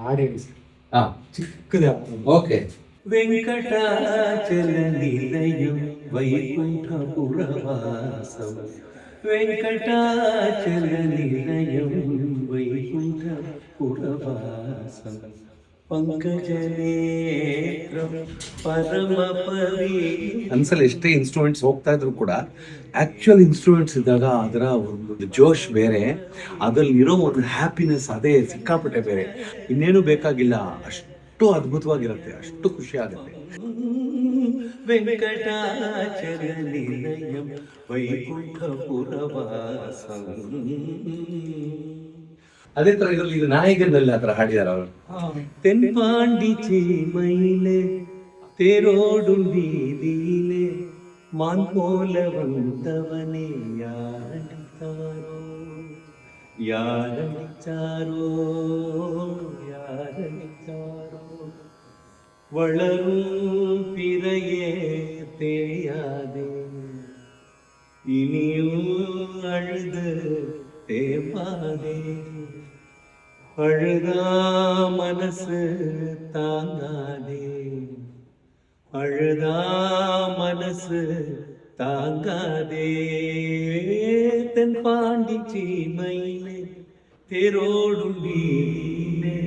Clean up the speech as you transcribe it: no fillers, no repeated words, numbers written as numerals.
ಹಾಡೇಳಿ ಹಾಂ ಚಿಕ್ಕದ. ಓಕೆ. వెంకటాచల నిలయం వైకుంఠపురవాసం వెంకటాచల నిలయం వైకుంఠపురవాసం ಪಂಕಜನೇತ್ರಂ ಪರಮ ಪವಿ. ಅನ್ಸಲ್ಲ ಎಷ್ಟೇ ಇನ್ಸ್ಟ್ರೂಮೆಂಟ್ಸ್ ಹೋಗ್ತಾ ಇದ್ರು ಕೂಡ ಆ್ಯಕ್ಚುಯಲ್ ಇನ್ಸ್ಟ್ರೂಮೆಂಟ್ಸ್ ಇದ್ದಾಗ ಅದರ ಒಂದು ಜೋಶ್ ಬೇರೆ, ಅದರಲ್ಲಿರೋ ಒಂದು ಹ್ಯಾಪಿನೆಸ್ ಅದೇ ಸಿಕ್ಕಾಪಟ್ಟೆ ಬೇರೆ. ಇನ್ನೇನು ಬೇಕಾಗಿಲ್ಲ, ಅಷ್ಟು ಅದ್ಭುತವಾಗಿರುತ್ತೆ, ಅಷ್ಟು ಖುಷಿ ಆಗುತ್ತೆ. ವೆಂಕಟಾಚಲ ನಿಲಯಂ ವೈಕುಂಠಪುರವಾಸಂ. ಅದೇ ತರ ಇದರಲ್ಲಿ ಇದು ನಾಯಕನಲ್ಲಿ ಆ ಥರ ಹಾಡಿದಾರೆ ಅವರು. தென்பாண்டி சீமையிலே தேரோடும் வீதியிலே மான் போல வந்தவனே யாரடித்தாரோ யாரடித்தாரோ யாரடித்தாரோ. வளரும் பிறையே தெரியாதே இனியும் அழுது தேமாதே. அழுதா மனசு தாங்காதே அழுதா மனசு தாங்காதே. தென்பாண்டி சீமையிலே தேரோடும் வீதியிலே